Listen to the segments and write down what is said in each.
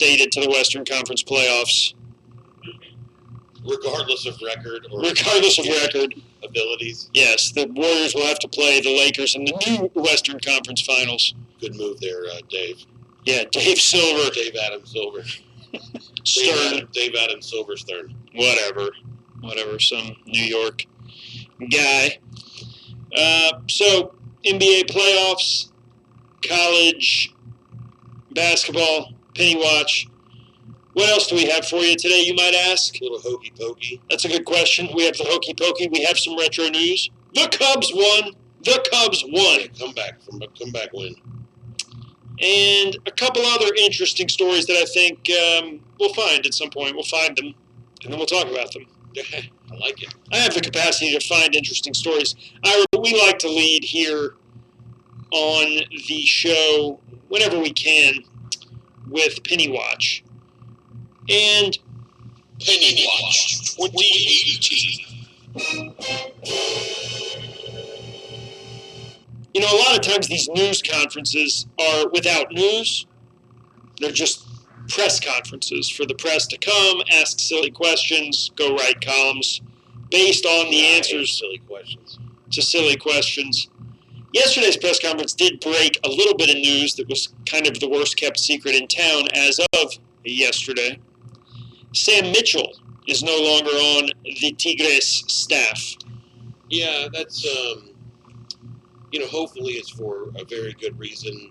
reinstated to the Western Conference playoffs. Regardless of record abilities. Yes, the Warriors will have to play the Lakers in the new Western Conference Finals. Good move there, Dave. Yeah, Dave Silver. Dave Adam Silver. Stern. Dave Adam Silver Stern. Whatever, some New York guy. So, NBA playoffs, college basketball, penny watch. What else do we have for you today, you might ask? A little hokey pokey. That's a good question. We have the hokey pokey. We have some retro news. The Cubs won. Yeah, comeback win. And a couple other interesting stories that I think we'll find at some point. We'll find them, and then we'll talk about them. I like it. I have the capacity to find interesting stories. We like to lead here on the show whenever we can with Penny Watch. And Penny Watch 2018. You know, a lot of times these news conferences are without news. They're just press conferences for the press to come, ask silly questions, go write columns based on the answers to silly questions. Yesterday's press conference did break a little bit of news that was kind of the worst kept secret in town as of yesterday. Sam Mitchell is no longer on the Tigres staff. Yeah, that's, hopefully it's for a very good reason.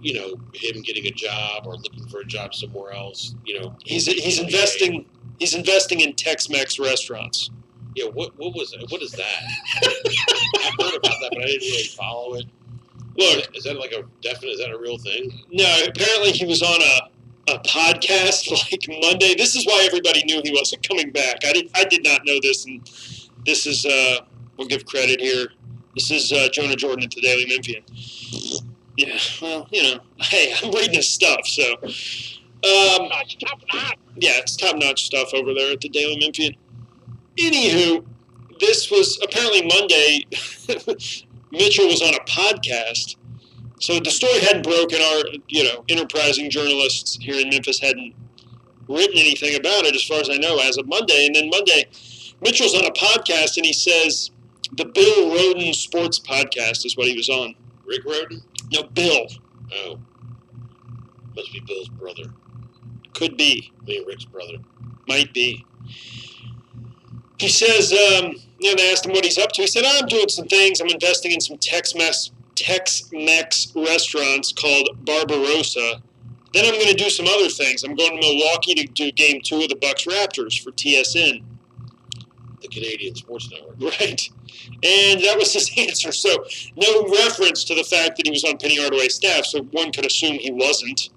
Him getting a job or looking for a job somewhere else. He's investing in Tex-Mex restaurants. Yeah, what is that? I've heard about that, but I didn't really follow it. Look, is that a real thing? No, apparently he was on a podcast like Monday. This is why everybody knew he wasn't coming back. I did not know this, and this is we'll give credit here. This is Jonah Jordan at the Daily Memphian. Yeah, well, hey, I'm reading his stuff, so yeah, it's top-notch stuff over there at the Daily Memphian. Anywho, this was apparently Monday. Mitchell was on a podcast. So the story hadn't broken. Our, enterprising journalists here in Memphis hadn't written anything about it, as far as I know, as of Monday. And then Monday, Mitchell's on a podcast, and he says the Bill Rhoden Sports Podcast is what he was on. Rick Rhoden? No, Bill. Oh. Must be Bill's brother. Could be. Rick's brother. Might be. He says, they asked him what he's up to. He said, I'm doing some things. I'm investing in some Tex-Mex restaurants called Barbarossa. Then I'm going to do some other things. I'm going to Milwaukee to do Game 2 of the Bucks-Raptors for TSN. The Canadian Sports Network. Right. And that was his answer. So no reference to the fact that he was on Penny Hardaway's staff, so one could assume he wasn't.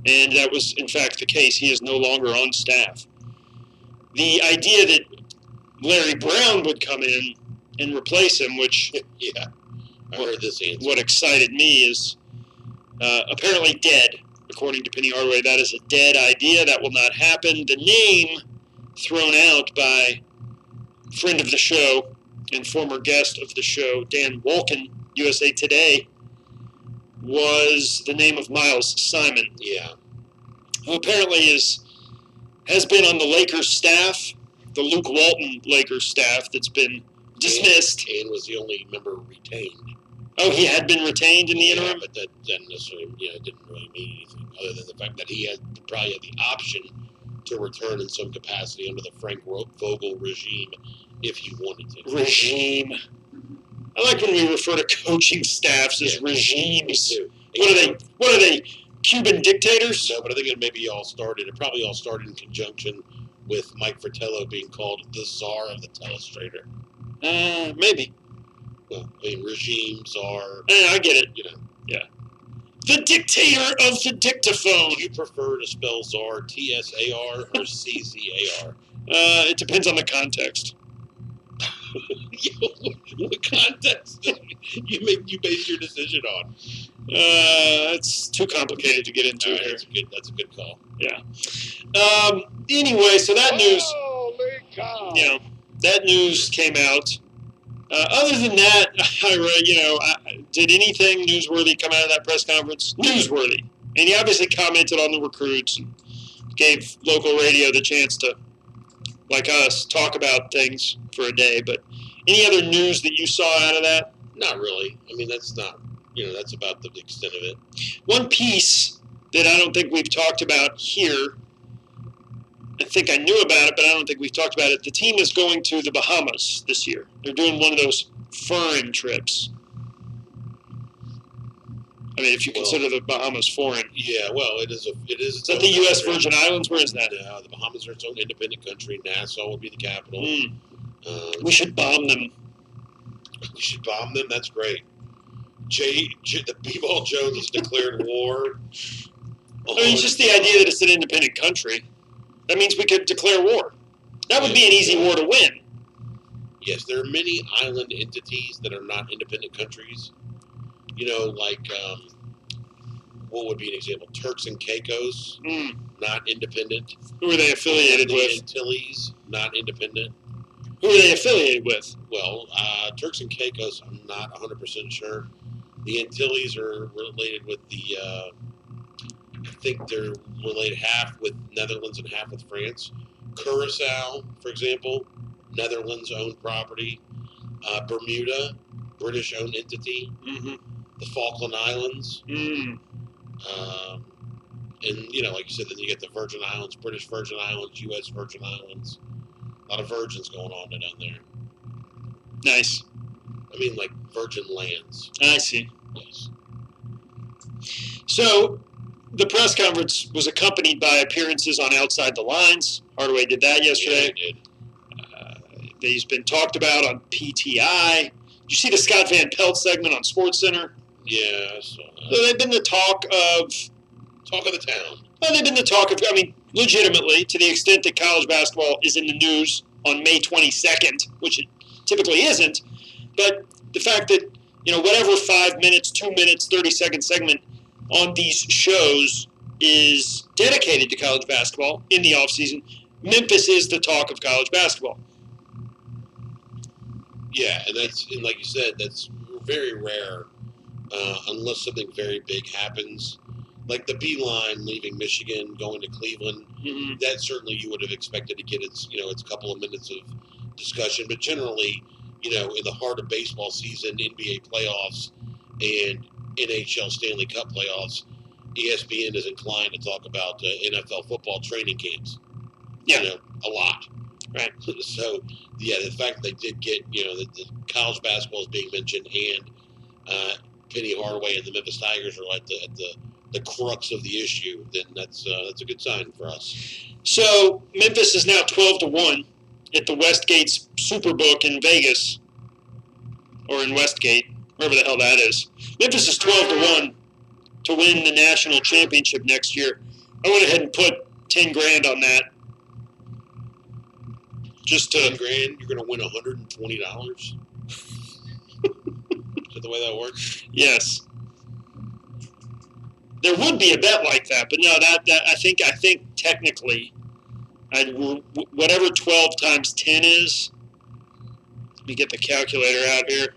And that was, in fact, the case. He is no longer on staff. The idea that Larry Brown would come in and replace him, which... yeah. I heard this answer. What excited me is apparently dead, according to Penny Hardaway. That is a dead idea. That will not happen. The name thrown out by friend of the show and former guest of the show, Dan Wolkin, USA Today, was the name of Miles Simon. Yeah. Who apparently has been on the Lakers staff, the Luke Walton Lakers staff that's been dismissed. And was the only member retained. Oh, he had been retained in the interim? Yeah, but that didn't necessarily, didn't really mean anything other than the fact that he probably had the option to return in some capacity under the Frank Vogel regime if he wanted to. Regime. I like when we refer to coaching staffs as regimes. What are they? Cuban dictators? No, but I think it probably all started in conjunction with Mike Fratello being called the czar of the telestrator. Maybe. Well, regimes are... I get it. Yeah. The dictator of the dictaphone. Do you prefer to spell czar T-S-A-R or C-Z-A-R? It depends on the context. What context you base your decision on? It's too complicated to get into here. That's a good call. Yeah. Anyway, so that news... that news came out. Other than that, Ira, did anything newsworthy come out of that press conference? Newsworthy. And he obviously commented on the recruits and gave local radio the chance to, like us, talk about things for a day. But any other news that you saw out of that? Not really. I mean, that's not, that's about the extent of it. One piece that I don't think we've talked about here, I think I knew about it, but I don't think we've talked about it. The team is going to the Bahamas this year. They're doing one of those foreign trips. I mean, if you consider the Bahamas foreign. Yeah, well, it is. Is that the U.S. Virgin Islands? Where is that? The Bahamas are its own independent country. Nassau would be the capital. We should bomb them. We should bomb them. That's great. The B-Ball Jones has declared war. I mean, it's just the idea that it's an independent country. That means we could declare war. That would be an easy war to win. Yes, there are many island entities that are not independent countries. Like, what would be an example? Turks and Caicos, not independent. Who are they affiliated with? The Antilles, not independent. Who are they affiliated with? Well, Turks and Caicos, I'm not 100% sure. The Antilles are related with I think they're related half with Netherlands and half with France. Curacao, for example, Netherlands-owned property. Bermuda, British-owned entity. Mm-hmm. The Falkland Islands. And, like you said, then you get the Virgin Islands, British Virgin Islands, U.S. Virgin Islands. A lot of virgins going on down there. Nice. I mean, like virgin lands. I see. Yes. So, the press conference was accompanied by appearances on Outside the Lines. Hardaway did that yesterday. Yeah, he did. He's been talked about on PTI. Did you see the Scott Van Pelt segment on SportsCenter? Yeah, I saw that. So they've been the talk of the town. Well, they've been the talk of, legitimately, to the extent that college basketball is in the news on May 22nd, which it typically isn't. But the fact that, whatever 5 minutes, 2 minutes, 30-second segment on these shows is dedicated to college basketball in the offseason, Memphis is the talk of college basketball. Yeah, and like you said, that's very rare, unless something very big happens. Like the Beeline leaving Michigan, going to Cleveland, that certainly you would have expected to get its couple of minutes of discussion. But generally, in the heart of baseball season, NBA playoffs, and NHL Stanley Cup playoffs, ESPN is inclined to talk about NFL football training camps. Yeah. A lot. Right. So, yeah, the fact that they did get, the college basketball is being mentioned, and Penny Hardaway and the Memphis Tigers are like the crux of the issue, then that's a good sign for us. So Memphis is now 12-1 at the Westgate's Superbook in Vegas, or in Westgate, wherever the hell that is. Memphis is 12-1 to win the national championship next year. I went ahead and put $10,000 on that. Just to $10,000, you're going to win $120. Is that the way that works? Yes. There would be a bet like that, but no, that I think technically, whatever 12 times 10 is. Let me get the calculator out here.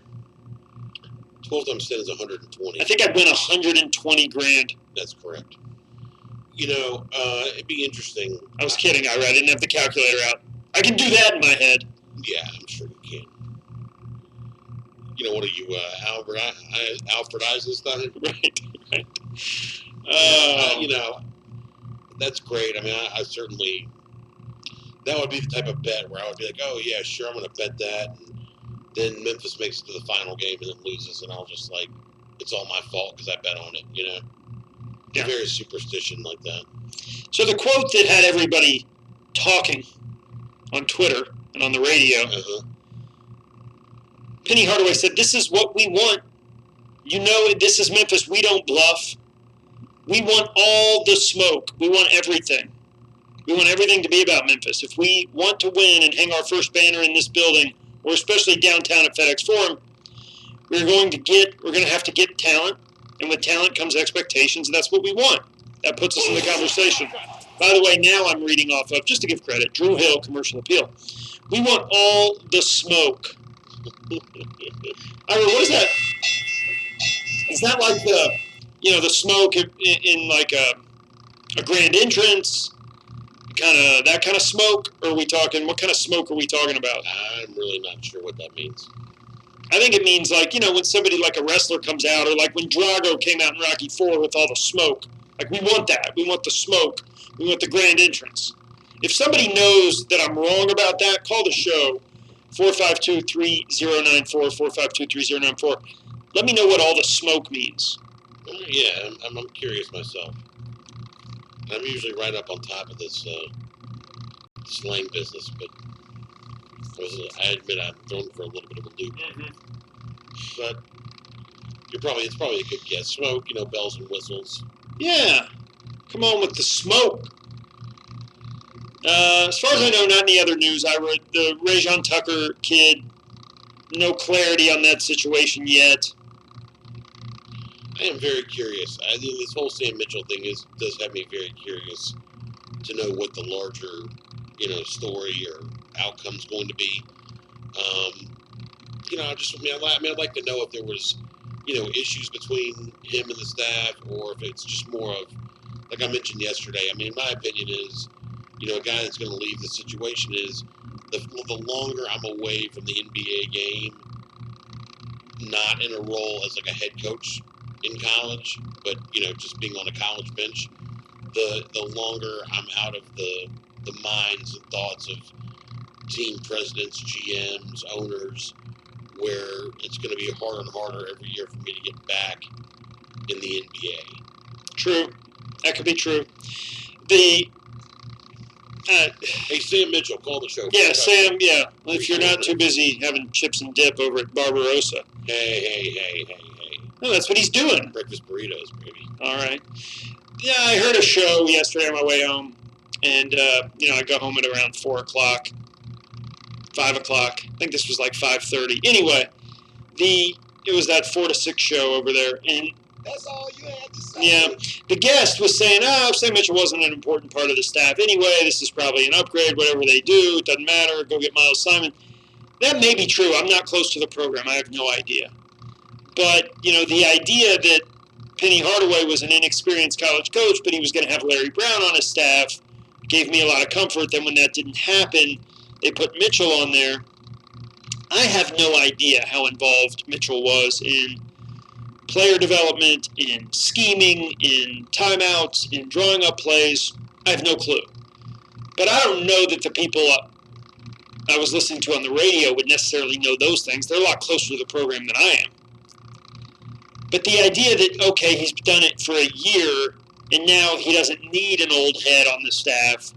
12 times 10 is 120. I think I'd win $120,000. That's correct. It'd be interesting. I was kidding. I didn't have the calculator out. I can do that in my head. Yeah, I'm sure you can. What are you, Alfred Eisenstein? Right. That's great. I mean, I certainly, that would be the type of bet where I would be like, oh, yeah, sure, I'm going to bet that. And then Memphis makes it to the final game and then loses, and I'll just it's all my fault because I bet on it, Yeah. Very superstition like that. So the quote that had everybody talking on Twitter and on the radio, Penny Hardaway said, "This is what we want. This is Memphis. We don't bluff. We want all the smoke. We want everything. We want everything to be about Memphis. If we want to win and hang our first banner in this building, or especially downtown at FedEx Forum, we're going to have to get talent, and with talent comes expectations, and that's what we want. That puts us in the conversation." By the way, now I'm reading off of, just to give credit, Drew Hill, Commercial Appeal. We want all the smoke. Ira, what is that? Is that like the smoke in like a grand entrance, that kind of smoke? Or are we talking, what kind of smoke are we talking about? I'm really not sure what that means. I think it means like, when somebody like a wrestler comes out, or like when Drago came out in Rocky IV with all the smoke. Like, we want that. We want the smoke. We want the grand entrance. If somebody knows that I'm wrong about that, call the show, 452-3094, 452-3094. Let me know what all the smoke means. Yeah, I'm curious myself. I'm usually right up on top of this slang business, but I admit I'm thrown for a little bit of a loop. Mm-hmm. But it's probably a good guess. Smoke, bells and whistles. Yeah, come on with the smoke. As far as I know, not any other news. I read the Rajon Tucker kid. No clarity on that situation yet. I am very curious. I think this whole Sam Mitchell thing does have me very curious to know what the larger, story or outcome's going to be. I'd like to know if there was, issues between him and the staff, or if it's just more of, like I mentioned yesterday. I mean, my opinion is, a guy that's going to leave the situation is the longer I'm away from the NBA game, not in a role as like a head coach in college, but just being on a college bench, the longer I'm out of the minds and thoughts of team presidents, GMs, owners, where it's going to be harder and harder every year for me to get back in the NBA. True. That could be true. Hey, Sam Mitchell, call the show. Yeah, Sam, yeah. If you're not too busy having chips and dip over at Barbarossa. Hey. No, that's what he's doing. Breakfast burritos, baby. All right. Yeah, I heard a show yesterday on my way home, and, I got home at around 4 o'clock, 5 o'clock. I think this was like 5:30. Anyway, it was that 4 to 6 show over there, and that's all you had to say. Yeah, the guest was saying, Sam Mitchell wasn't an important part of the staff anyway. This is probably an upgrade, whatever they do. It doesn't matter. Go get Miles Simon. That may be true. I'm not close to the program. I have no idea. But, the idea that Penny Hardaway was an inexperienced college coach, but he was going to have Larry Brown on his staff, gave me a lot of comfort. Then when that didn't happen, they put Mitchell on there. I have no idea how involved Mitchell was in player development, in scheming, in timeouts, in drawing up plays. I have no clue. But I don't know that the people I was listening to on the radio would necessarily know those things. They're a lot closer to the program than I am. But the idea that, okay, he's done it for a year, and now he doesn't need an old head on the staff,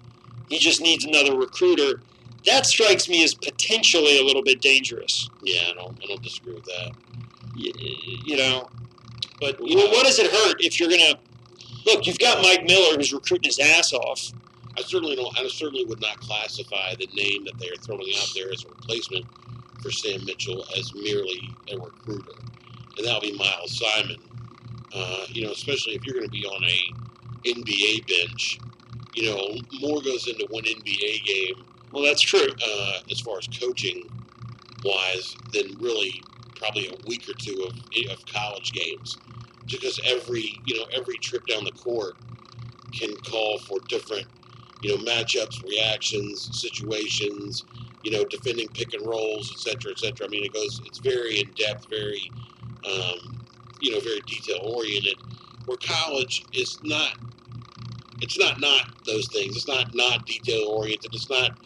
he just needs another recruiter, that strikes me as potentially a little bit dangerous. Yeah, I don't disagree with that. But what does it hurt if you're going to look? You've got Mike Miller who's recruiting his ass off. I certainly would not classify the name that they are throwing out there as a replacement for Sam Mitchell as merely a recruiter, and that'll be Miles Simon. Especially if you're going to be on a NBA bench, more goes into one NBA game. Well, that's true. As far as coaching wise, than really probably a week or two of college games, because every trip down the court can call for different matchups, reactions, situations, defending pick and rolls, etc. I mean, it's very in depth, very very detail oriented, where college is not. It's not those things. It's not detail oriented. It's not.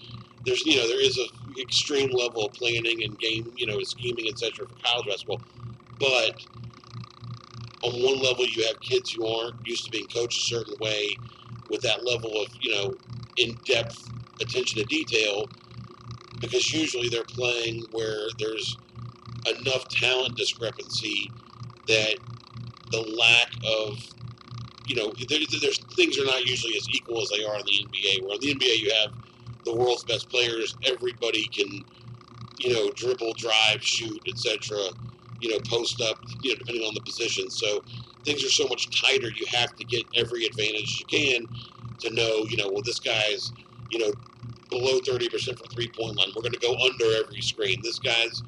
There is a extreme level of planning and game, scheming, etc. for college basketball, but on one level you have kids who aren't used to being coached a certain way, with that level of in-depth attention to detail, because usually they're playing where there's enough talent discrepancy that the lack of there's things are not usually as equal as they are in the NBA. Where in the NBA you have the world's best players, everybody can dribble, drive, shoot, etc. Post up, depending on the position. So things are so much tighter. You have to get every advantage you can to know, well, this guy's below 30% from 3-point line. We're going to go under every screen. This guy's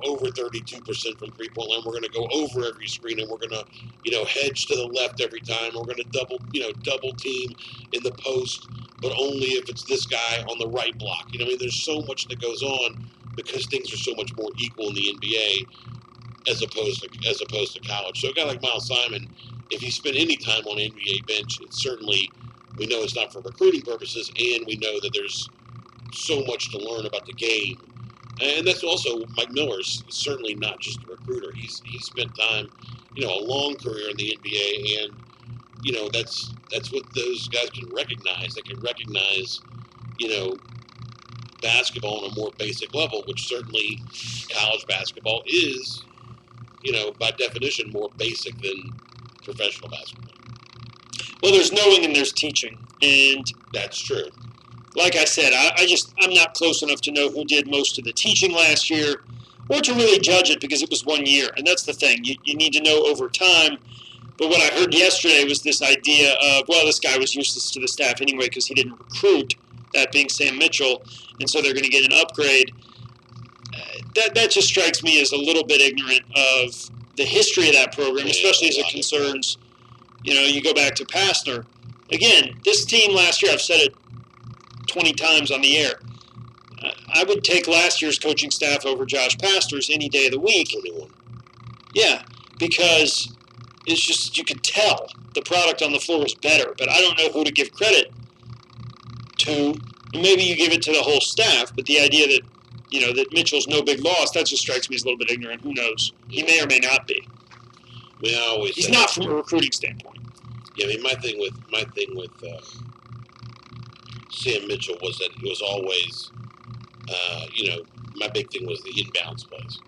over 32% from 3-point line. We're going to go over every screen, and we're going to, hedge to the left every time. We're going to double team in the post, but only if it's this guy on the right block. There's so much that goes on because things are so much more equal in the NBA as opposed to college. So a guy like Miles Simon, if he spent any time on an NBA bench, it's certainly, we know it's not for recruiting purposes, and we know that there's so much to learn about the game. And that's also Mike Miller's certainly not just a recruiter. He's spent time, a long career in the NBA, and that's what those guys can recognize. They can recognize, basketball on a more basic level, which certainly college basketball is, by definition, more basic than professional basketball. Well, there's knowing and there's teaching, and that's true. Like I said, I'm not close enough to know who did most of the teaching last year, or to really judge it because it was 1 year. And that's the thing. You need to know over time. But what I heard yesterday was this idea of, well, this guy was useless to the staff anyway because he didn't recruit, that being Sam Mitchell, and so they're going to get an upgrade. That just strikes me as a little bit ignorant of the history of that program, especially as it concerns, you go back to Pastner. Again, this team last year, I've said it 20 times on the air. I would take last year's coaching staff over Josh Pastner's any day of the week. 21. Yeah, because it's just, you could tell the product on the floor was better, but I don't know who to give credit to. Maybe you give it to the whole staff, but the idea that, that Mitchell's no big loss, that just strikes me as a little bit ignorant. Who knows? He may or may not be. He's not from a recruiting standpoint. Yeah, my thing with Sam Mitchell was that he was always, my big thing was the inbounds plays.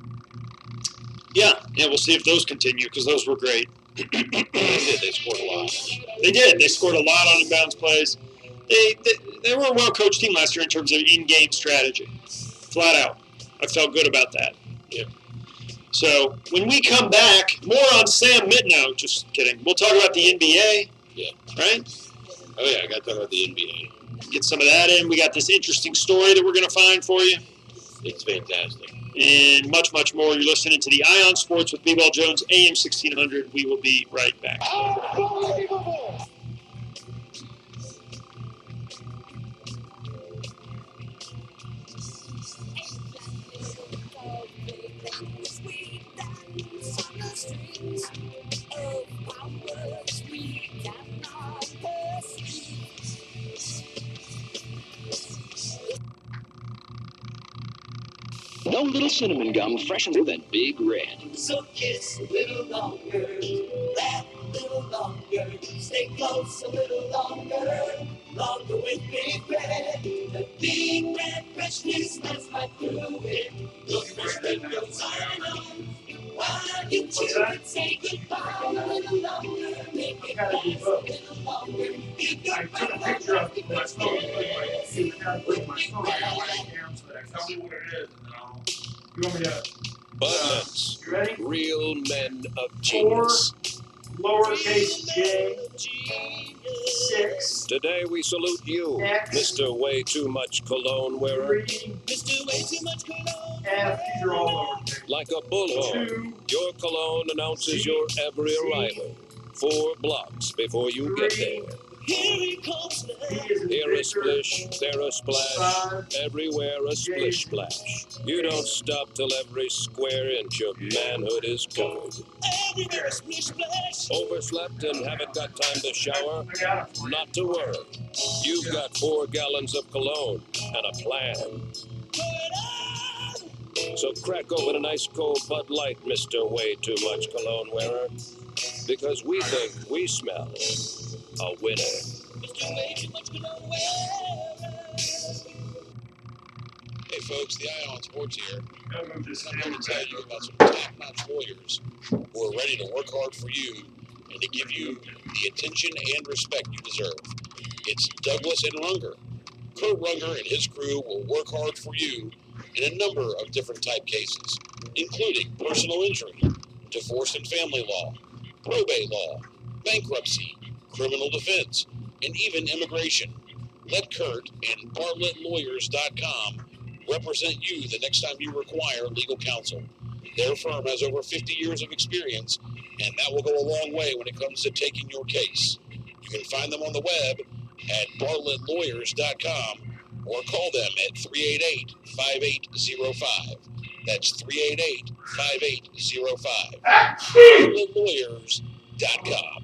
Yeah, we'll see if those continue because those were great. They scored a lot. They did. They scored a lot on inbounds plays. They were a well-coached team last year in terms of in-game strategy. Flat out. I felt good about that. Yeah. So when we come back, more on Sam Mitchell. Just kidding. We'll talk about the NBA. Yeah. Right? Oh, yeah, I got to talk about the NBA. Get some of that in. We got this interesting story that we're going to find for you. It's fantastic. And much, much more. You're listening to the Ion Sports with B-Ball Jones, AM 1600. We will be right back. Unbelievable! No little cinnamon gum freshens that big red. So kiss a little longer, laugh a little longer, stay close a little longer with Big Red. The Big Red freshness smells right through it. Look for the goes on. While you chew it, say goodbye a little longer, make it last a little longer. You got I took a picture of my phone with my phone. I got my cam so that tell me what it is, and then I'll. You want me to? Budlets, You ready? real men of 4 genius. lowercase j 6 Today we salute you, X. Mr. Way Too Much Cologne Wearer. 3 Mr. Way Too Much Cologne. F. These are all lowercase. Like a bullhorn, 2 your cologne announces your every arrival 4 blocks before you get there. Here he comes now. V is in Here a Victor. splish, there a splash, 5 everywhere a splish splash. You don't stop till every square inch of manhood is covered. Everywhere a splish splash. Overslept and haven't got time to shower? I got it for you. Not to worry. You've got 4 gallons of cologne and a plan. Put on. So crack open a nice cold Bud Light, Mr. Way Too Much Cologne Wearer. Because we think we smell a winner. Mr. Way Too Much Cologne wearer. Hey, folks, the Ion Sports here. Gotta move this I'm here camera to tell back. you about some top-notch lawyers who are ready to work hard for you and to give you the attention and respect you deserve. It's Douglas and Runger. Kurt Runger and his crew will work hard for you in a number of different type cases, including personal injury, divorce and family law, probate law, bankruptcy, criminal defense, and even immigration. Let Kurt and BartlettLawyers.com represent you the next time you require legal counsel. Their firm has over 50 years of experience, and that will go a long way when it comes to taking your case. You can find them on the web at bartlettlawyers.com or call them at 388-5805. That's 388-5805. bartlettlawyers.com.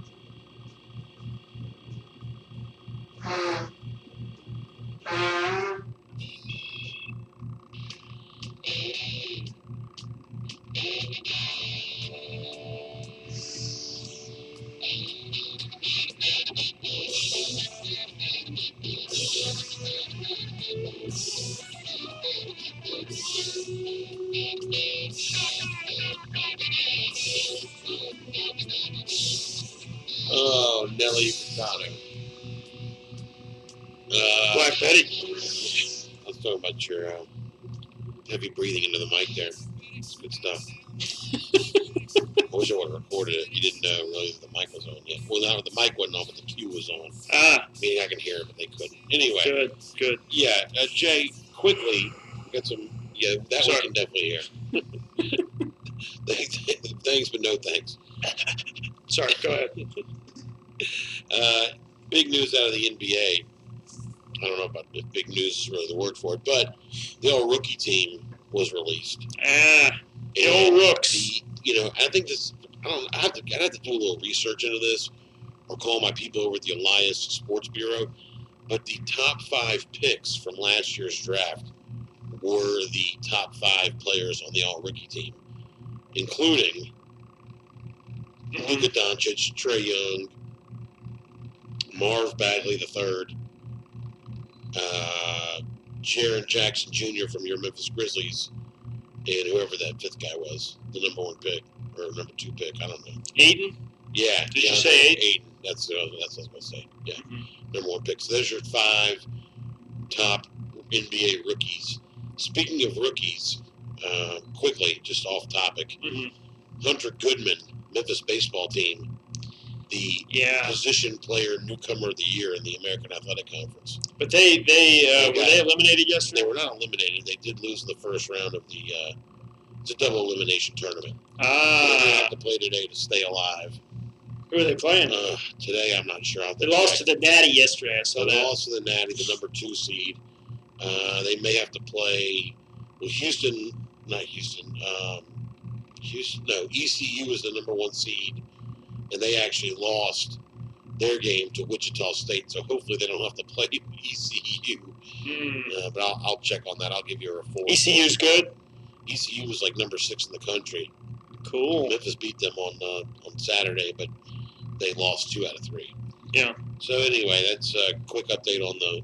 Oh, Nelly Furtado. Black Betty. I was talking about your heavy breathing into the mic there. Good stuff. I wish I would have recorded it. You didn't know really that the mic was on yet. Well, no, the mic wasn't on, but the cue was on. Meaning I can hear it, but they couldn't. Anyway. Good. Yeah, Jay, quickly, got some. Yeah, that one can definitely hear. Thanks, but no thanks. Sorry, go ahead. Big news out of the NBA. I don't know about if big news is really the word for it, but the all-rookie team was released. The old rooks. I think this. I'd have to do a little research into this, or call my people over at the Elias Sports Bureau. But the top 5 picks from last year's draft were the top 5 players on the all-rookie team, including Luka Doncic, Trae Young, Marv Bagley III, Jaren Jackson Jr. from your Memphis Grizzlies, and whoever that 5th guy was, the number 1 pick or number 2 pick, I don't know. Aiden? Yeah. Did you say Aiden? That's what I was going to say. Yeah, number 1 pick. So there's your 5 top NBA rookies. Speaking of rookies, quickly, just off topic, Hunter Goodman, Memphis baseball team, the position player newcomer of the year in the American Athletic Conference. But were they eliminated yesterday? They were not eliminated. They did lose in the first round of the it's a double elimination tournament. They have to play today to stay alive. Who are they playing? Today, I'm not sure. They lost to the Natty yesterday. I saw that. They lost to the Natty, the number 2 seed. They may have to play. Well, ECU is the number 1 seed, and they actually lost their game to Wichita State. So hopefully they don't have to play ECU. But I'll check on that. I'll give you a report. ECU's good. ECU was like number 6 in the country. Cool. Memphis beat them on Saturday, but they lost 2 out of 3. Yeah. So anyway, that's a quick update on the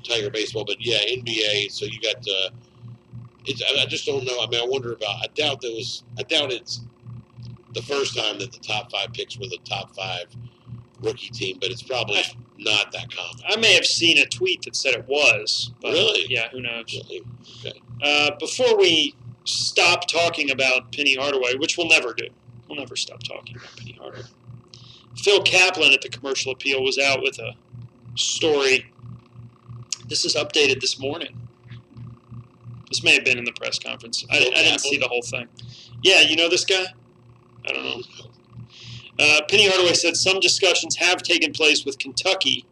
Tiger baseball. But yeah, NBA. So you got. I just don't know. I mean, I wonder about. I doubt it's the first time that the top 5 picks were the top 5 rookie team, but it's probably not that common. I may have seen a tweet that said it was. But really? Yeah. Who knows? Really? Okay. Before we stop talking about Penny Hardaway, which we'll never do. We'll never stop talking about Penny Hardaway. Phil Kaplan at the Commercial Appeal was out with a story. This is updated this morning. This may have been in the press conference. I didn't see the whole thing. Yeah, you know this guy? I don't know. Penny Hardaway said some discussions have taken place with Kentucky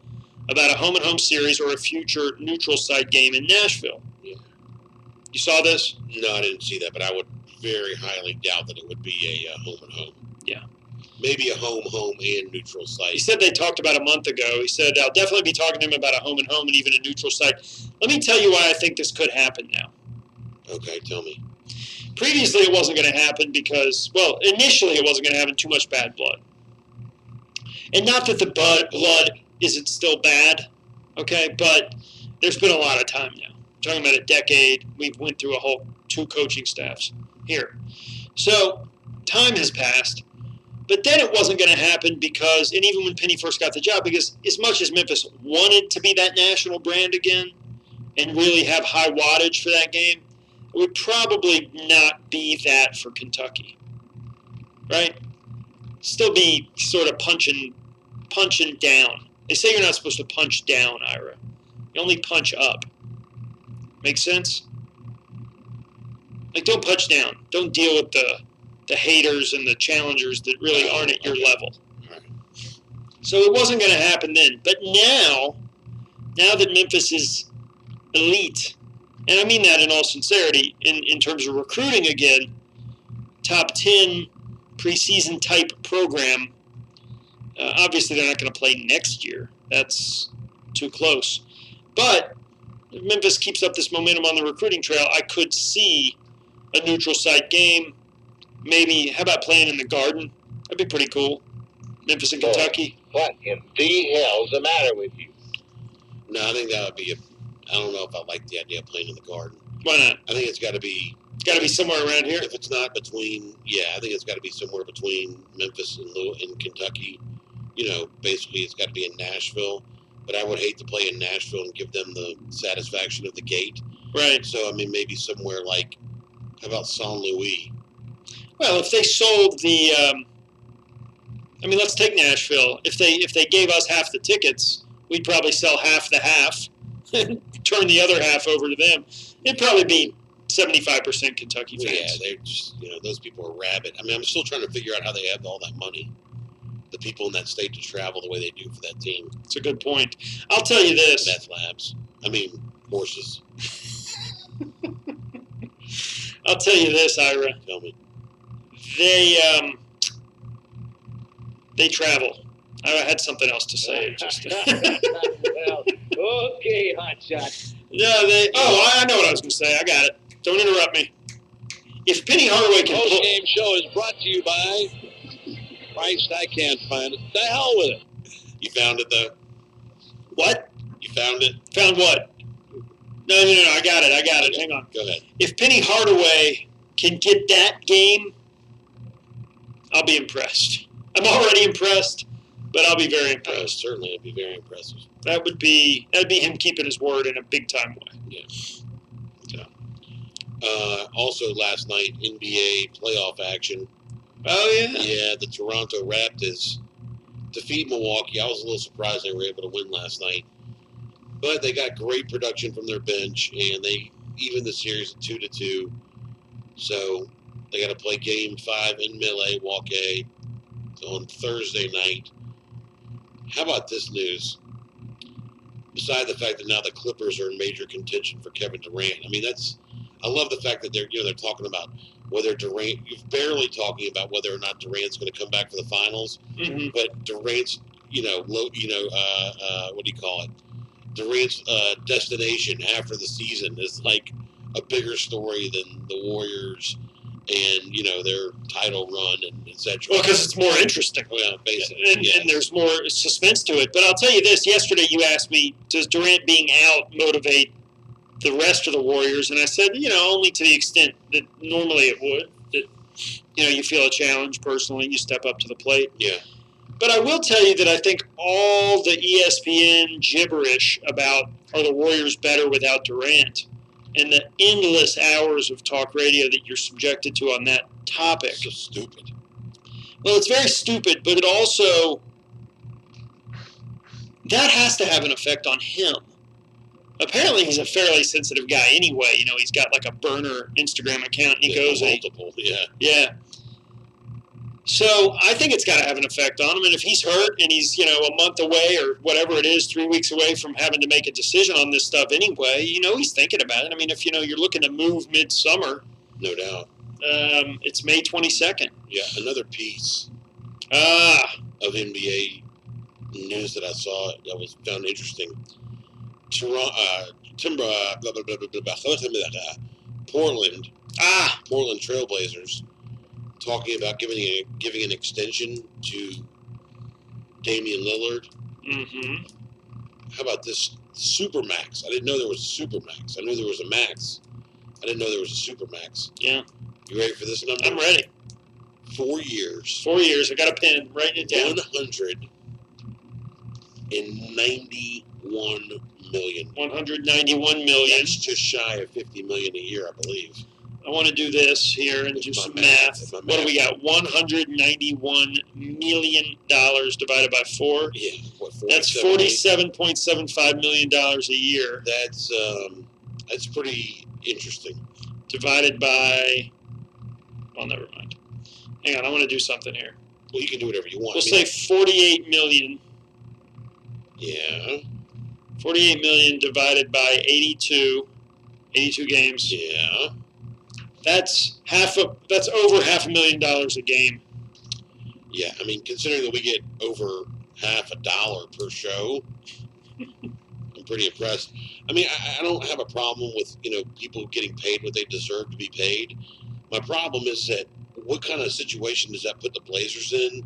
about a home-and-home series or a future neutral site game in Nashville. Yeah. You saw this? No, I didn't see that, but I would very highly doubt that it would be a home-and-home. Yeah. Maybe a home and neutral site. He said they talked about a month ago. He said, I'll definitely be talking to him about a home-and-home and even a neutral site. Let me tell you why I think this could happen now. Okay, tell me. Previously, it wasn't going to happen because, well, initially it wasn't going to happen too much bad blood. And not that the blood isn't still bad, okay, but there's been a lot of time now. I'm talking about a decade. We've went through a whole 2 coaching staffs here. So time has passed. But then it wasn't going to happen because, and even when Penny first got the job, because as much as Memphis wanted to be that national brand again and really have high wattage for that game, it would probably not be that for Kentucky, right? Still be sort of punching down. They say you're not supposed to punch down, Ira. You only punch up. Make sense? Like, don't punch down. Don't deal with the haters and the challengers that really aren't at your level. Right. So it wasn't going to happen then. But now that Memphis is elite, and I mean that in all sincerity, in terms of recruiting again, top 10 preseason type program, obviously they're not going to play next year. That's too close. But if Memphis keeps up this momentum on the recruiting trail, I could see a neutral site game. Maybe, how about playing in the Garden? That'd be pretty cool. Memphis and Kentucky. What in the hell's the matter with you? No, I think that would be I don't know if I like the idea of playing in the Garden. Why not? I think it's got to be Somewhere around here. If it's not between, I think it's got to be somewhere between Memphis and Kentucky. Basically it's got to be in Nashville. But I would hate to play in Nashville and give them the satisfaction of the gate. Right. So, I mean, maybe somewhere like, how about Saint Louis? Well, if they sold the, let's take Nashville. If they gave us half the tickets, we'd probably sell half the half and turn the other half over to them. It'd probably be 75% Kentucky fans. Yeah, they're just, those people are rabid. I mean, I'm still trying to figure out how they have all that money. The people in that state to travel the way they do for that team. It's a good point. I'll tell you this. Meth labs. Horses. I'll tell you this, Ira. Tell me. They travel. I had something else to say. Well, okay, hotshot. No, I know what I was going to say. I got it. Don't interrupt me. If Penny Hardaway can Post game show is brought to you by Christ, I can't find it. The hell with it. You found it, though? What? You found it? Found what? No, I got it. Hang on. Go ahead. If Penny Hardaway can get that game, I'll be impressed. I'm already impressed, but I'll be very impressed. Certainly, it'd be very impressive. That'd be him keeping his word in a big time way. Yeah. Also, last night, NBA playoff action. Oh yeah. Yeah, the Toronto Raptors defeat Milwaukee. I was a little surprised they were able to win last night, but they got great production from their bench, and they evened the series at 2-2. So they got to play Game 5 in Milwaukee on Thursday night. How about this news? Beside the fact that now the Clippers are in major contention for Kevin Durant. I love the fact that they're talking about whether Durant. You're barely talking about whether or not Durant's going to come back for the finals. Mm-hmm. But Durant's, what do you call it? Durant's destination after the season is like a bigger story than the Warriors and their title run and etc. Well, because it's more interesting. Well, basically, and there's more suspense to it. But I'll tell you this: yesterday you asked me, does Durant being out motivate the rest of the Warriors? And I said, only to the extent that normally it would. That you feel a challenge personally, you step up to the plate. Yeah. But I will tell you that I think all the ESPN gibberish about are the Warriors better without Durant, and the endless hours of talk radio that you're subjected to on that topic. So stupid. Well, it's very stupid, but it also, that has to have an effect on him. Apparently, he's a fairly sensitive guy anyway. He's got like a burner Instagram account, and he goes multiple. Yeah. So I think it's got to have an effect on him. And if he's hurt and he's, a month away or whatever it is, 3 weeks away from having to make a decision on this stuff anyway, he's thinking about it. If you're looking to move midsummer. No doubt. It's May 22nd. Yeah, another piece of NBA news that I saw that was found interesting. Portland Trailblazers talking about giving an extension to Damian Lillard. Mm-hmm. How about this Supermax? I didn't know there was a Supermax. I knew there was a max. I didn't know there was a Supermax. Yeah. You ready for this number? I'm ready. 4 years. 4 years. I got a pen. Writing it down. $191 million. 191 million. That's just shy of $50 million a year, I believe. I want to do this here and do some math. What do we got? $191 million divided by 4. Yeah, what? That's $47.75 million a year. That's pretty interesting. divided by. Oh, never mind. Hang on, I want to do something here. Well, you can do whatever you want. We'll say 48 million. Yeah. 48 million divided by 82 games. Yeah. That's over $500,000 a game. Yeah. I mean, considering that we get over $50 per show, I'm pretty impressed. I mean, I don't have a problem with, people getting paid what they deserve to be paid. My problem is that what kind of situation does that put the Blazers in,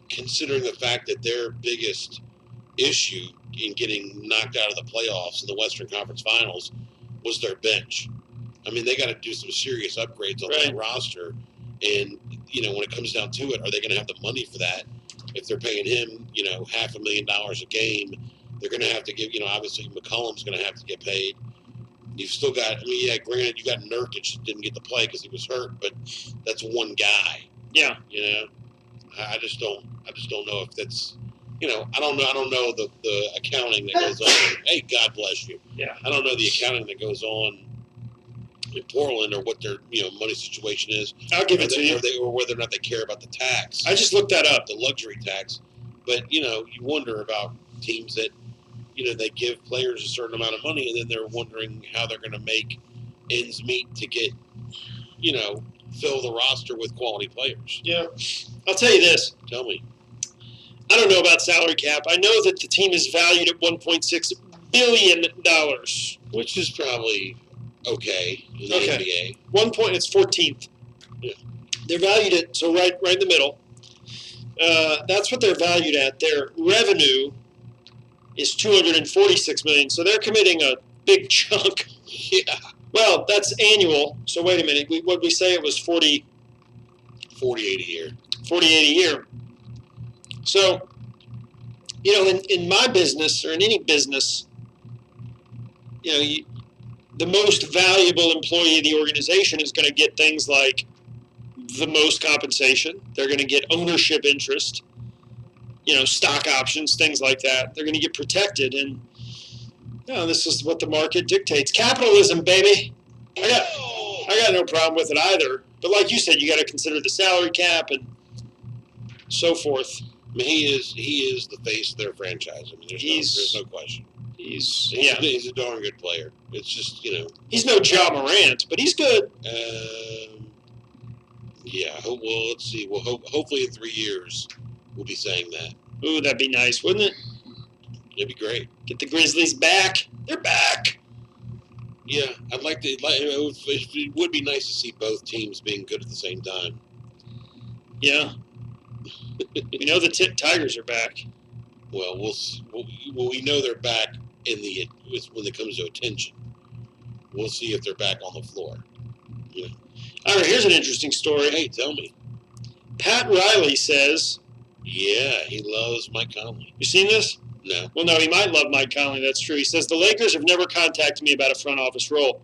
considering the fact that their biggest issue in getting knocked out of the playoffs in the Western Conference Finals was their bench. I mean, they got to do some serious upgrades on that roster. And, when it comes down to it, are they going to have the money for that? If they're paying him, $500,000 a game, they're going to have to give, obviously McCollum's going to have to get paid. You've still got, granted, you got Nurkic that didn't get to play because he was hurt, but that's one guy. Yeah. I just don't know if that's, I don't know the accounting that goes on. Hey, God bless you. Yeah. I don't know the accounting that goes on in Portland or what their, money situation is. I'll give it to you. Or whether or not they care about the tax. I just looked that up. The luxury tax. But, you wonder about teams that, they give players a certain amount of money and then they're wondering how they're going to make ends meet to get, fill the roster with quality players. Yeah. I'll tell you this. Tell me. I don't know about salary cap. I know that the team is valued at $1.6 billion. Which is probably okay in the NBA. It's 14th. Yeah. They're valued at, so right in the middle. That's what they're valued at. Their revenue is $246 million. So they're committing a big chunk. Yeah. Well, that's annual. So wait a minute. What we say it was 48 a year. 48 a year. So, in my business or in any business, the most valuable employee of the organization is going to get things like the most compensation. They're going to get ownership interest, stock options, things like that. They're going to get protected. And, this is what the market dictates. Capitalism, baby. I got no problem with it either. But like you said, you got to consider the salary cap and so forth. I mean, he is the face of their franchise. I mean, there's no question. He's a darn good player. It's just, He's no Ja Morant, but he's good. Yeah. Well, let's see. Well, hopefully in 3 years we'll be saying that. Ooh, that'd be nice, wouldn't it? It'd be great. Get the Grizzlies back. They're back. Yeah, I'd like to. It would be nice to see both teams being good at the same time. Yeah. We know the Tigers are back. Well, we know they're back when it comes to attention. We'll see if they're back on the floor. All right, here's an interesting story. Hey, tell me. Pat Riley says. Yeah, he loves Mike Conley. You seen this? No. Well, no, he might love Mike Conley. That's true. He says the Lakers have never contacted me about a front office role.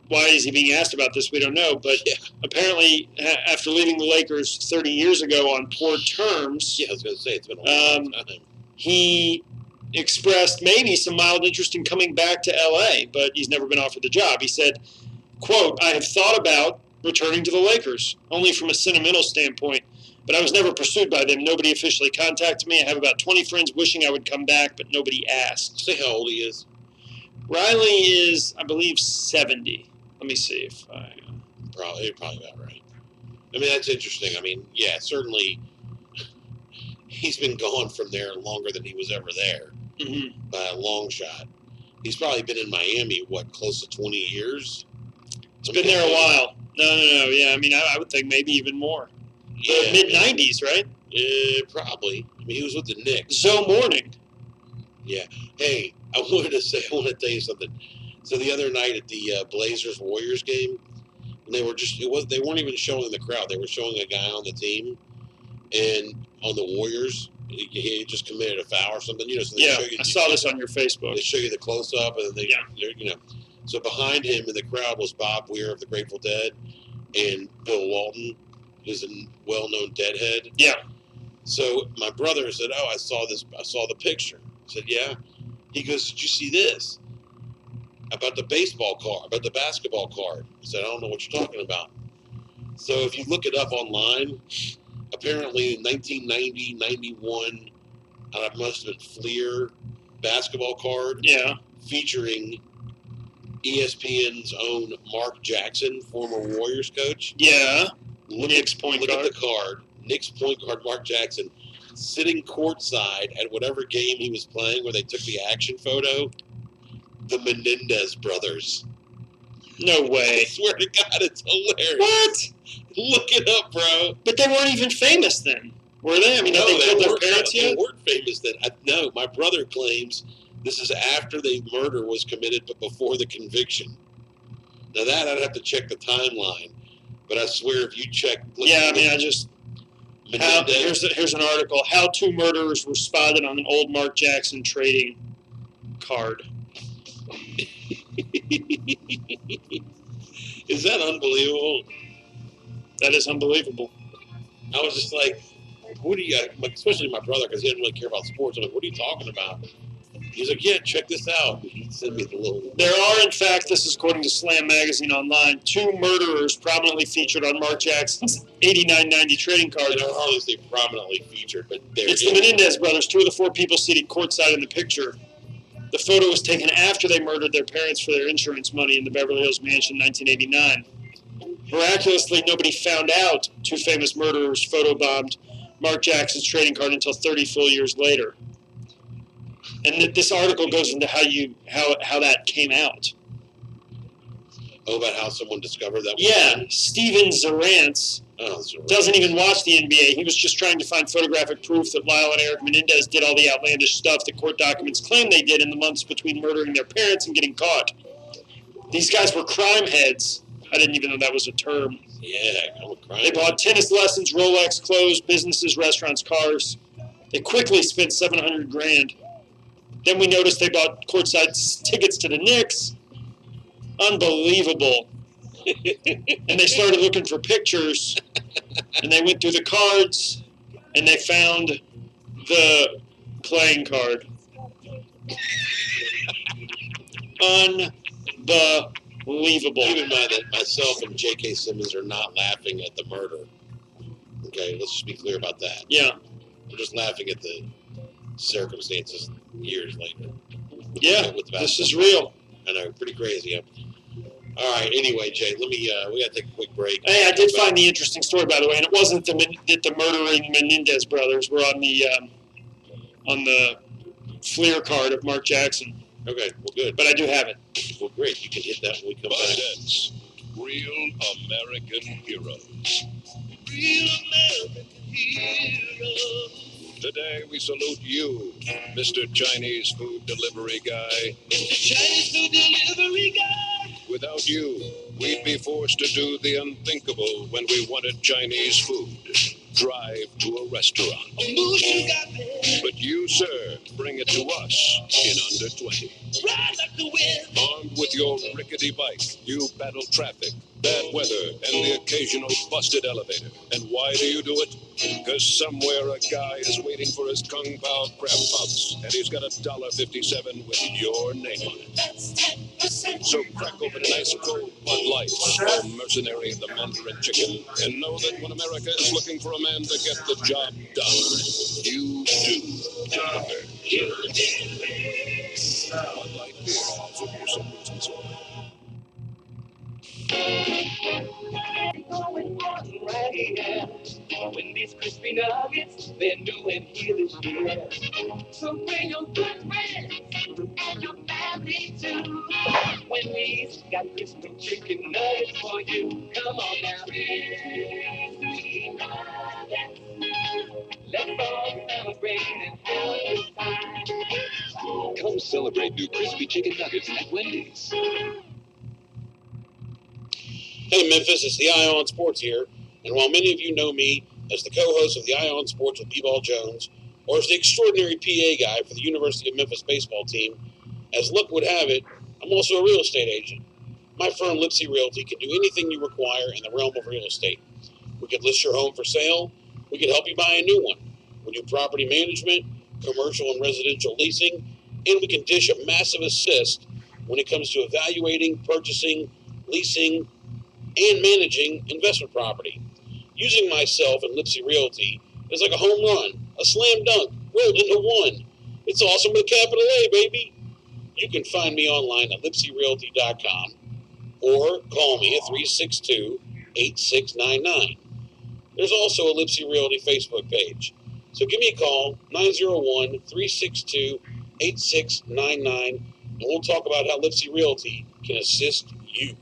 Why is he being asked about this? We don't know. But apparently, after leaving the Lakers 30 years ago on poor terms, I was going to say it's been a long time. He expressed maybe some mild interest in coming back to L.A., but he's never been offered the job. He said, quote, "I have thought about returning to the Lakers, only from a sentimental standpoint, but I was never pursued by them. Nobody officially contacted me. I have about 20 friends wishing I would come back, but nobody asked." Say how old he is. Riley is, I believe, 70. Let me see if I... Probably about right. I mean, that's interesting. I mean, yeah, certainly he's been gone from there longer than he was ever there, by a long shot. He's probably been in Miami, close to 20 years? He's been there a while. No. Yeah, I mean, I would think maybe even more. Yeah, mid-90s, right? Probably. I mean, he was with the Knicks. Zoe Morning. Yeah. Hey, I want to tell you something. So the other night at the Blazers-Warriors game, they weren't even showing the crowd. They were showing a guy on the team, and on the Warriors, he just committed a foul or something. So they show you, I saw this on your Facebook. They show you the close-up, and then So behind him in the crowd was Bob Weir of the Grateful Dead and Bill Walton, who's a well-known Deadhead. Yeah. So my brother said, I saw the picture. I said, yeah. He goes, did you see this? about the baseball card, about the basketball card. I said, I don't know what you're talking about. So if you look it up online, apparently in 1990, 91, must have been Fleer basketball card. Yeah. Featuring ESPN's own Mark Jackson, former Warriors coach. Yeah. Nick's point guard. Look at the card. Nick's point guard, Mark Jackson, sitting courtside at whatever game he was playing where they took the action photo. The Menendez brothers. No way. I swear to God, it's hilarious. What? Look it up, bro. But they weren't even famous then, were they? I mean, no, they killed their parents yet? They weren't famous then. No, my brother claims this is after the murder was committed, but before the conviction. Now that I'd have to check the timeline, but I swear if you check. Yeah, I mean, here's an article. How 2 murderers were spotted on an old Mark Jackson trading card. Is that unbelievable? That is unbelievable. I was just like, what do you, especially my brother, because he didn't really care about sports. I'm like, what are you talking about? He's like, yeah, check this out. He sent me the little. There are, in fact, this is according to Slam Magazine Online, 2 murderers prominently featured on Mark Jackson's 89-90 trading card. I don't hardly say prominently featured, but it's the Menendez brothers, 2 of the 4 people seated courtside in the picture. The photo was taken after they murdered their parents for their insurance money in the Beverly Hills mansion in 1989. Miraculously, nobody found out 2 famous murderers photobombed Mark Jackson's trading card until 30 full years later. And this article goes into how that came out. Oh, about how someone discovered that? Yeah, Steven Zarantz doesn't even watch the NBA. He was just trying to find photographic proof that Lyle and Eric Menendez did all the outlandish stuff that court documents claim they did in the months between murdering their parents and getting caught. These guys were crime heads. I didn't even know that was a term. Yeah, I'm a crime They bought tennis lessons, Rolex, clothes, businesses, restaurants, cars. They quickly spent $700,000. Then we noticed they bought courtside tickets to the Knicks. Unbelievable. And they started looking for pictures, and they went through the cards, and they found the playing card. Unbelievable. Keep in mind that myself and J.K. Simmons are not laughing at the murder. Okay, let's just be clear about that. Yeah. We're just laughing at the circumstances years later. Yeah, this is real. I know, pretty crazy. All right, anyway, Jay, we got to take a quick break. Hey, I did find the interesting story, by the way, and it wasn't that the murdering Menendez brothers were on the Fleer card of Mark Jackson. Okay, well, good. But I do have it. Well, great. You can hit that when we come back. Biden's Real American Heroes. Real American heroes. Today we salute you, Mr. Chinese food delivery guy. Mr. Chinese food delivery guy. Without you, we'd be forced to do the unthinkable when we wanted Chinese food. Drive to a restaurant. But you, sir, bring it to us in under 20. Ride like the wind. Armed with your rickety bike, you battle traffic, bad weather, and the occasional busted elevator. And why do you do it? Because somewhere a guy is waiting for his Kung Pao crab puffs, and he's got $1.57 with your name on it. That's 10%. So crack open an ice cold Bud Light, or Mercenary of the Mandarin Chicken, and know that when America is looking for a man to get the job done, you do. Bud Light beer has a few secrets and so on. Going on right here. When these crispy nuggets, they're new and here this year. So bring your good friends and your family too. When we've got crispy chicken nuggets for you. Come on now. Crispy nuggets. Let's all celebrate and have a good time. Come celebrate new crispy chicken nuggets at Wendy's. Hey Memphis, it's the Eye on Sports here, and while many of you know me as the co-host of the Eye on Sports with B-Ball Jones, or as the extraordinary PA guy for the University of Memphis baseball team, as luck would have it, I'm also a real estate agent. My firm, Lipsy Realty, can do anything you require in the realm of real estate. We could list your home for sale, we could help you buy a new one. We do property management, commercial and residential leasing, and we can dish a massive assist when it comes to evaluating, purchasing, leasing, and managing investment property. Using myself and Lipsy Realty is like a home run, a slam dunk, rolled into one. It's awesome with a capital A, baby. You can find me online at lipsyrealty.com or call me at 362-8699. There's also a Lipsy Realty Facebook page. So give me a call, 901-362-8699, and we'll talk about how Lipsy Realty can assist you.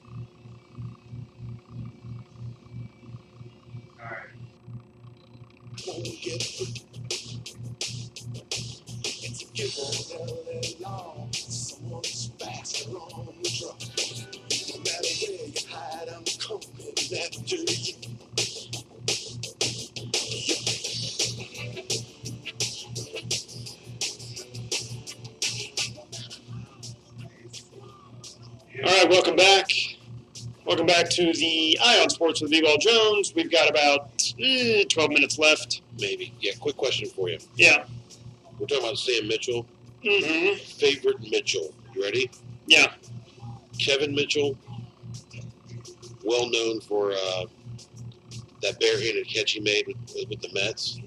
Someone's faster on the truck. No matter where you hide, I'm coming after you. All right, welcome back. Welcome back to the Ion Sports with V-Ball Jones. We've got about 12 minutes left. Maybe. Yeah, quick question for you. Yeah. We're talking about Sam Mitchell. Mm-hmm. Favorite Mitchell. You ready? Yeah. Kevin Mitchell, well known for that barehanded catch he made with the Mets,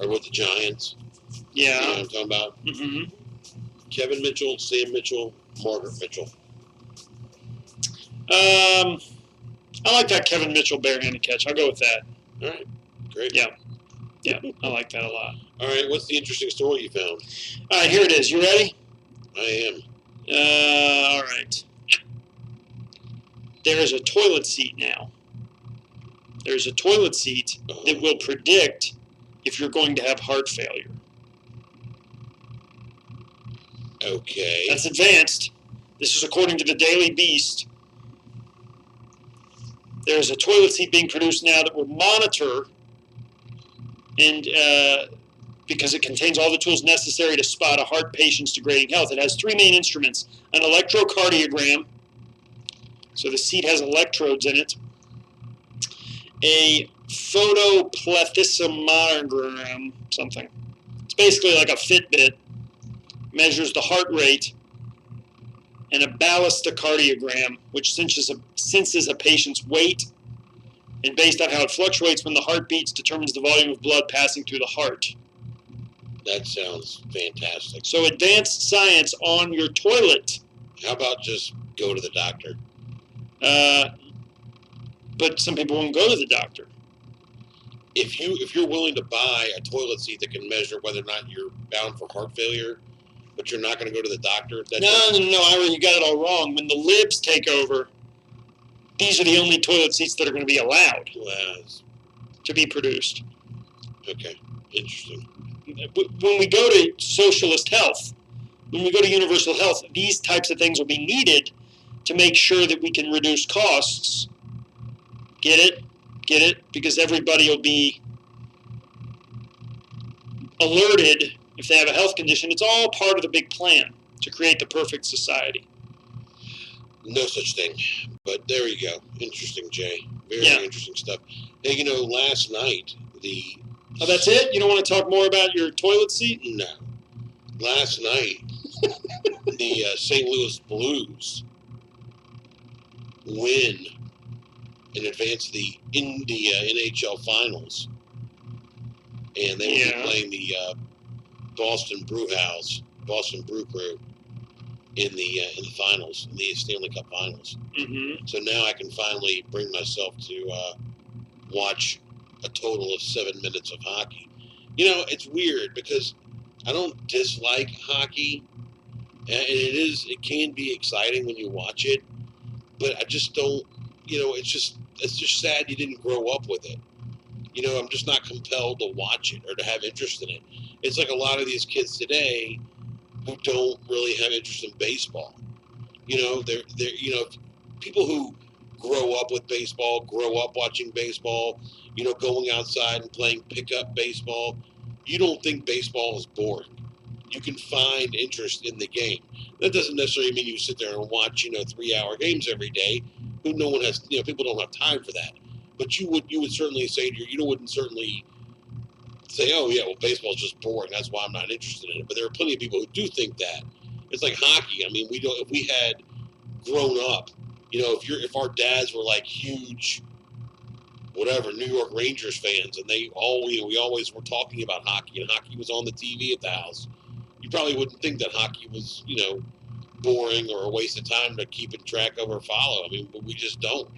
or with the Giants. Yeah. You know what I'm talking about? Mm-hmm. Kevin Mitchell, Sam Mitchell, Margaret Mitchell. I like that Kevin Mitchell barehanded catch. I'll go with that. All right, great. Yeah. Yeah, I like that a lot. All right, what's the interesting story you found? All right, here it is. You ready? I am. All right. There is a toilet seat now. There's a toilet seat that will predict if you're going to have heart failure. Okay. That's advanced. This is according to the Daily Beast. There's a toilet seat being produced now that will monitor, and because it contains all the tools necessary to spot a heart patient's degrading health. It has three main instruments: an electrocardiogram, so the seat has electrodes in it; a photoplethysmogram, something. It's basically like a Fitbit, measures the heart rate; and a ballistocardiogram, which senses a patient's weight, and based on how it fluctuates when the heart beats, determines the volume of blood passing through the heart. That sounds fantastic. So advanced science on your toilet. How about just go to the doctor? But some people won't go to the doctor. If you're willing to buy a toilet seat that can measure whether or not you're bound for heart failure, but you're not going to go to the doctor, No, Ira, you got it all wrong. When the libs take over, these are the only toilet seats that are going to be allowed to be produced. Okay, interesting. When we go to socialist health, when we go to universal health, these types of things will be needed to make sure that we can reduce costs. Get it? Get it? Because everybody will be alerted if they have a health condition. It's all part of the big plan to create the perfect society. No such thing. But there you go. Interesting, Jay. Very interesting stuff. Hey, last night, Oh, that's it? You don't want to talk more about your toilet seat? No. Last night, the St. Louis Blues win and advance in the NHL Finals. And they will be playing the Boston Brew Crew in the finals, in the Stanley Cup Finals. Mm-hmm. So now I can finally bring myself to watch a total of 7 minutes of hockey. It's weird because I don't dislike hockey, and it can be exciting when you watch it, but I just don't. It's just sad you didn't grow up with it. I'm just not compelled to watch it or to have interest in it. It's like a lot of these kids today who don't really have interest in baseball. They're people who grow up with baseball, grow up watching baseball, going outside and playing pickup baseball. You don't think baseball is boring. You can find interest in the game. That doesn't necessarily mean you sit there and watch, 3-hour games every day. No one has, people don't have time for that. But you would certainly say wouldn't certainly say, oh yeah, well, baseball's just boring. That's why I'm not interested in it. But there are plenty of people who do think that. It's like hockey. I mean, if we had grown up. You know, if our dads were like huge, whatever, New York Rangers fans, and we always were talking about hockey, and hockey was on the TV at the house, you probably wouldn't think that hockey was, boring or a waste of time to keep in track of or follow. I mean, but we just don't.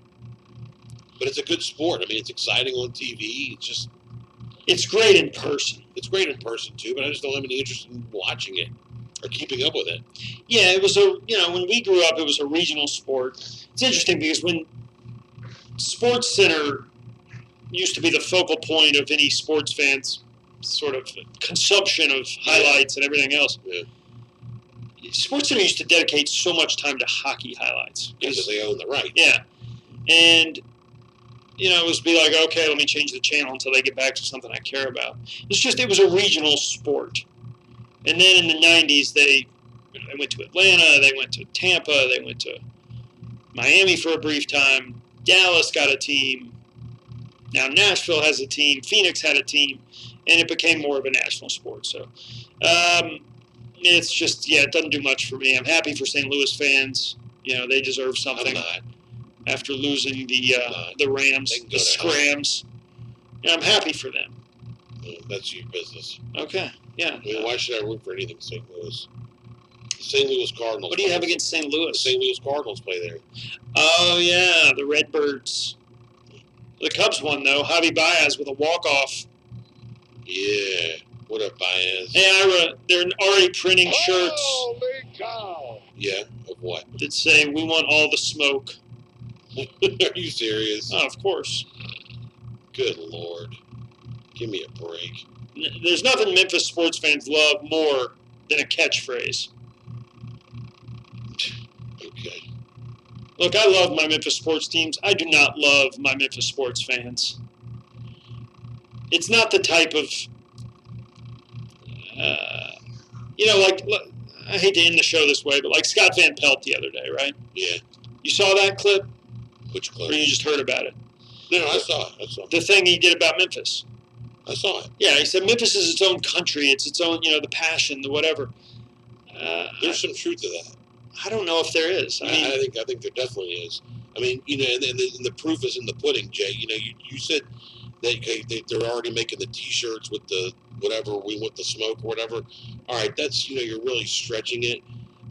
But it's a good sport. I mean, it's exciting on TV. It's great in person. It's great in person too, but I just don't have any interest in watching it or keeping up with it. Yeah, it was when we grew up, it was a regional sport. It's interesting because when Sports Center used to be the focal point of any sports fans' sort of consumption of highlights and everything else. Yeah. Sports Center used to dedicate so much time to hockey highlights. Because they own the right. Yeah. And, it was be like, okay, let me change the channel until they get back to something I care about. It was a regional sport. And then in the 90s, they went to Atlanta, they went to Tampa, they went to Miami for a brief time. Dallas got a team. Now Nashville has a team. Phoenix had a team. And it became more of a national sport. So it's just, it doesn't do much for me. I'm happy for St. Louis fans. They deserve something. I'm not. After losing the Rams, the Scrams. I'm happy for them. That's your business. Okay, yeah. I mean, why should I root for anything St. Louis? The St. Louis Cardinals. What do you have against St. Louis? The St. Louis Cardinals play there. Oh, yeah, the Redbirds. The Cubs won, though. Javi Baez with a walk-off. Yeah, what up, Baez? Hey, Ira, they're already printing shirts. Holy cow! Yeah, of what? That say, we want all the smoke. Are you serious? Oh, of course. Good Lord. Give me a break. There's nothing Memphis sports fans love more than a catchphrase. Okay. Look, I love my Memphis sports teams. I do not love my Memphis sports fans. It's not the type of, I hate to end the show this way, but like Scott Van Pelt the other day, right? Yeah. You saw that clip? Which clip? Or you just heard about it? No, I saw it. The thing he did about Memphis. I saw it. Yeah, he said Memphis is its own country. It's its own, the passion, the whatever. There's some truth to that. I don't know if there is. I think there definitely is. I mean, and the proof is in the pudding, Jay. You said that they're already making the T-shirts with the whatever, we want the smoke or whatever. All right, that's, you're really stretching it.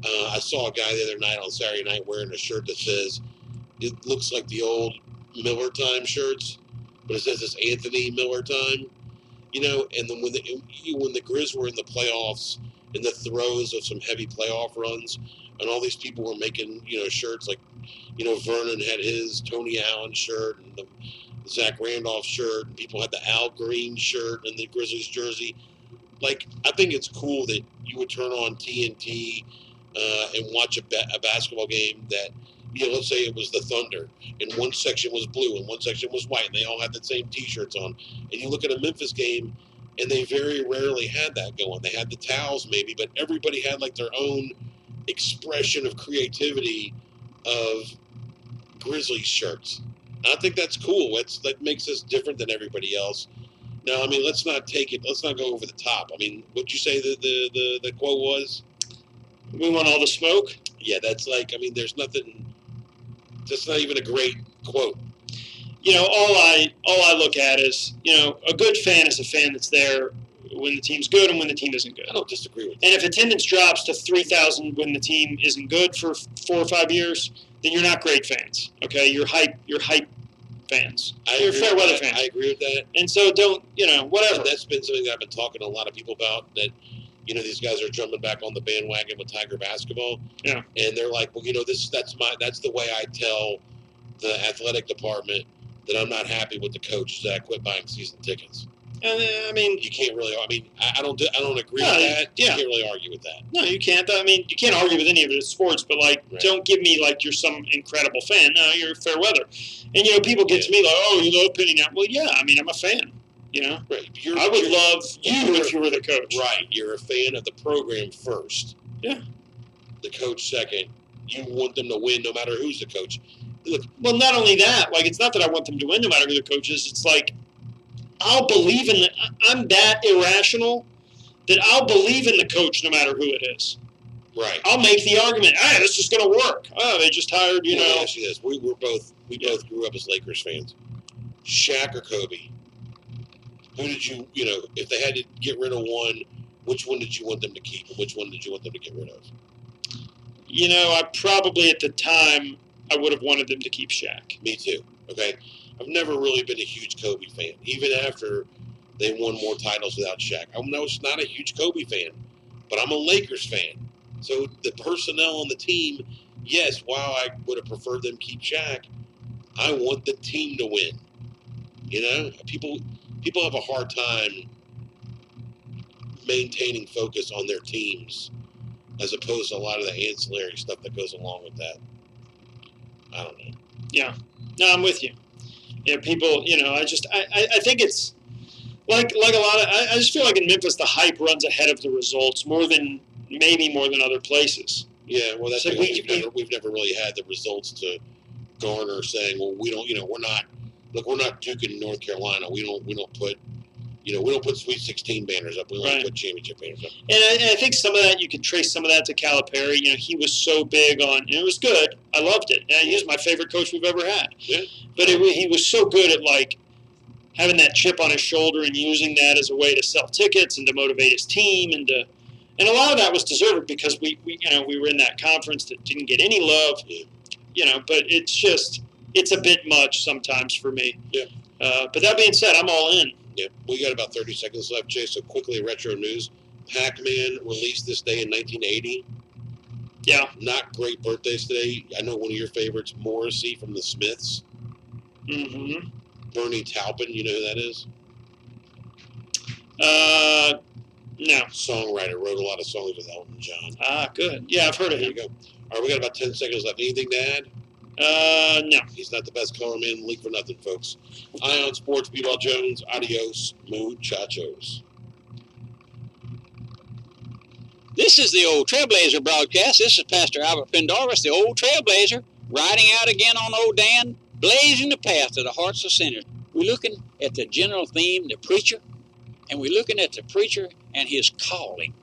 I saw a guy the other night on Saturday night wearing a shirt that says, it looks like the old Miller Time shirts, but it says it's Anthony Miller Time. And then when the Grizz were in the playoffs, in the throes of some heavy playoff runs, and all these people were making, shirts like, Vernon had his Tony Allen shirt and the Zach Randolph shirt, and people had the Al Green shirt and the Grizzlies jersey. Like, I think it's cool that you would turn on TNT and watch a basketball game that, let's say it was the Thunder, and one section was blue and one section was white, and they all had the same T-shirts on. And you look at a Memphis game, and they very rarely had that going. They had the towels maybe, but everybody had like their own expression of creativity of Grizzlies shirts. And I think that's cool. That makes us different than everybody else. Now, I mean, let's not go over the top. I mean, what'd you say the quote was? We want all the smoke? Yeah, that's like, I mean, there's nothing, that's not even a great quote. All I look at is, a good fan is a fan that's there when the team's good and when the team isn't good. I don't disagree with that. And if attendance drops to 3,000 when the team isn't good for 4 or 5 years, then you're not great fans. Okay, you're hype fans. You're fair weather fans. I agree with that. And so don't, whatever. And that's been something that I've been talking to a lot of people about, that these guys are jumping back on the bandwagon with Tiger basketball. Yeah. And they're like, well, that's the way I tell the athletic department that I'm not happy with the coach, that I quit buying season tickets. I mean, you can't really. I mean, I don't agree with that. Yeah. You can't really argue with that. No, you can't. I mean, you can't argue with any of it. It's sports, but right. Don't give me like you're some incredible fan. No, you're fair weather. And people get to me like, oh, you love pinning out. Well, yeah. I mean, I'm a fan. Right. I would love you if you were the coach. Right. You're a fan of the program first. Yeah. The coach second. You want them to win no matter who's the coach. Look. Well, not only that. Like, it's not that I want them to win no matter who the coach is. It's like, I'll believe in I'm that irrational that I'll believe in the coach no matter who it is. Right. I'll make the argument, hey, this is going to work. Oh, they just hired, you know. Let me ask you this. We both grew up as Lakers fans. Shaq or Kobe? Who did you know, if they had to get rid of one, which one did you want them to keep and which one did you want them to get rid of? You know, I probably at the time, I would have wanted them to keep Shaq. Me too. Okay. I've never really been a huge Kobe fan, even after they won more titles without Shaq. I was not a huge Kobe fan, but I'm a Lakers fan. So the personnel on the team, yes, while I would have preferred them keep Shaq, I want the team to win. You know, people have a hard time maintaining focus on their teams as opposed to a lot of the ancillary stuff that goes along with that. I don't know. Yeah. No, I'm with you. Yeah, people, you know, I think it's like a lot of, I just feel like in Memphis, the hype runs ahead of the results more than other places. Yeah, well, that's So because we've never really had the results to garner saying, well, we don't, you know, we're not Duke in North Carolina. We don't put Sweet 16 banners up. We only put championship banners up. And I think some of that, you could trace some of that to Calipari. You know, he was so big on, and it was good. I loved it. And he was my favorite coach we've ever had. Yeah. But he was so good at, like, having that chip on his shoulder and using that as a way to sell tickets and to motivate his team. And a lot of that was deserved because we were in that conference that didn't get any love. Yeah. You know, but it's a bit much sometimes for me. Yeah. But that being said, I'm all in. Yeah, we got about 30 seconds left, Jay. So quickly, retro news. Pac-Man released this day in 1980. Yeah. Not great birthdays today. I know one of your favorites, Morrissey from the Smiths. Mm-hmm. Bernie Taupin, you know who that is? No. Songwriter, wrote a lot of songs with Elton John. Ah, good. Yeah, I've heard of There him. you go. All right, we got about 10 seconds left. Anything to add? No. He's not the best color man in the league for nothing, folks. Ion Sports, B-Ball Jones, adios, muchachos. This is the Old Trailblazer broadcast. This is Pastor Albert Pendarvis, the Old Trailblazer, riding out again on Old Dan, blazing the path to the hearts of sinners. We're looking at the general theme, the preacher, and we're looking at the preacher and his calling.